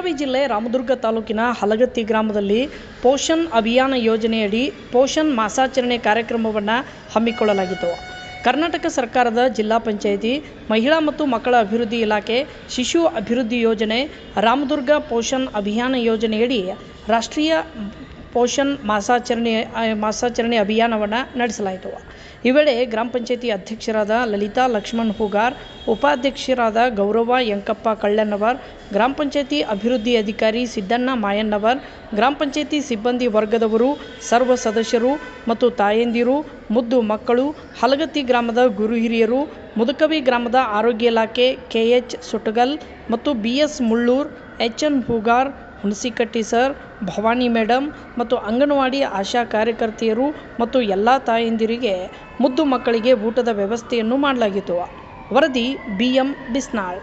ಬೆಳಗಾವಿ ಜಿಲ್ಲೆ ರಾಮದುರ್ಗ ತಾಲೂಕಿನ ಹಲಗತ್ತಿ ಗ್ರಾಮದಲ್ಲಿ ಪೋಷಣ್ ಅಭಿಯಾನ ಯೋಜನೆಯಡಿ ಪೋಷಣ್ ಮಾಸಾಚರಣೆ ಕಾರ್ಯಕ್ರಮವನ್ನು ಹಮ್ಮಿಕೊಳ್ಳಲಾಗಿತ್ತು. ಕರ್ನಾಟಕ ಸರ್ಕಾರದ ಜಿಲ್ಲಾ ಪಂಚಾಯಿತಿ, ಮಹಿಳಾ ಮತ್ತು ಮಕ್ಕಳ ಅಭಿವೃದ್ಧಿ ಇಲಾಖೆ, ಶಿಶು ಅಭಿವೃದ್ಧಿ ಯೋಜನೆ, ರಾಮದುರ್ಗ ಪೋಷಣ್ ಅಭಿಯಾನ ಯೋಜನೆಯಡಿ ರಾಷ್ಟ್ರೀಯ ಪೋಷಣ್ ಮಾಸಾಚರಣೆ ಅಭಿಯಾನವನ್ನು ನಡೆಸಲಾಯಿತು. ಈ ವೇಳೆ ಗ್ರಾಮ ಪಂಚಾಯಿತಿ ಅಧ್ಯಕ್ಷರಾದ ಲಲಿತಾ ಲಕ್ಷ್ಮಣ್ ಹೂಗಾರ್, ಉಪಾಧ್ಯಕ್ಷರಾದ ಗೌರವ ಯಂಕಪ್ಪ ಕಳ್ಳನ್ನವರ್, ಗ್ರಾಮ ಪಂಚಾಯಿತಿ ಅಭಿವೃದ್ಧಿ ಅಧಿಕಾರಿ ಸಿದ್ದಣ್ಣ ಮಾಯಣ್ಣವರ್, ಗ್ರಾಮ ಪಂಚಾಯಿತಿ ಸಿಬ್ಬಂದಿ ವರ್ಗದವರು, ಸರ್ವ ಸದಸ್ಯರು ಮತ್ತು ತಾಯಂದಿರು, ಮುದ್ದು ಮಕ್ಕಳು, ಹಲಗತ್ತಿ ಗ್ರಾಮದ ಗುರು ಹಿರಿಯರು, ಮುದುಕವಿ ಗ್ರಾಮದ ಆರೋಗ್ಯ ಇಲಾಖೆ KH ಸುಟಗಲ್ ಮತ್ತು BS Mullur, HN Hugar, Hunasikatti sir, Bhavani madam ಮತ್ತು ಅಂಗನವಾಡಿ ಆಶಾ ಕಾರ್ಯಕರ್ತೆಯರು ಮತ್ತು ಎಲ್ಲ ತಾಯಂದಿರಿಗೆ, ಮುದ್ದು ಮಕ್ಕಳಿಗೆ ಊಟದ ವ್ಯವಸ್ಥೆಯನ್ನು ಮಾಡಲಾಗಿತ್ತು. ವರದಿ BM ಬಿಸ್ನಾಳ್.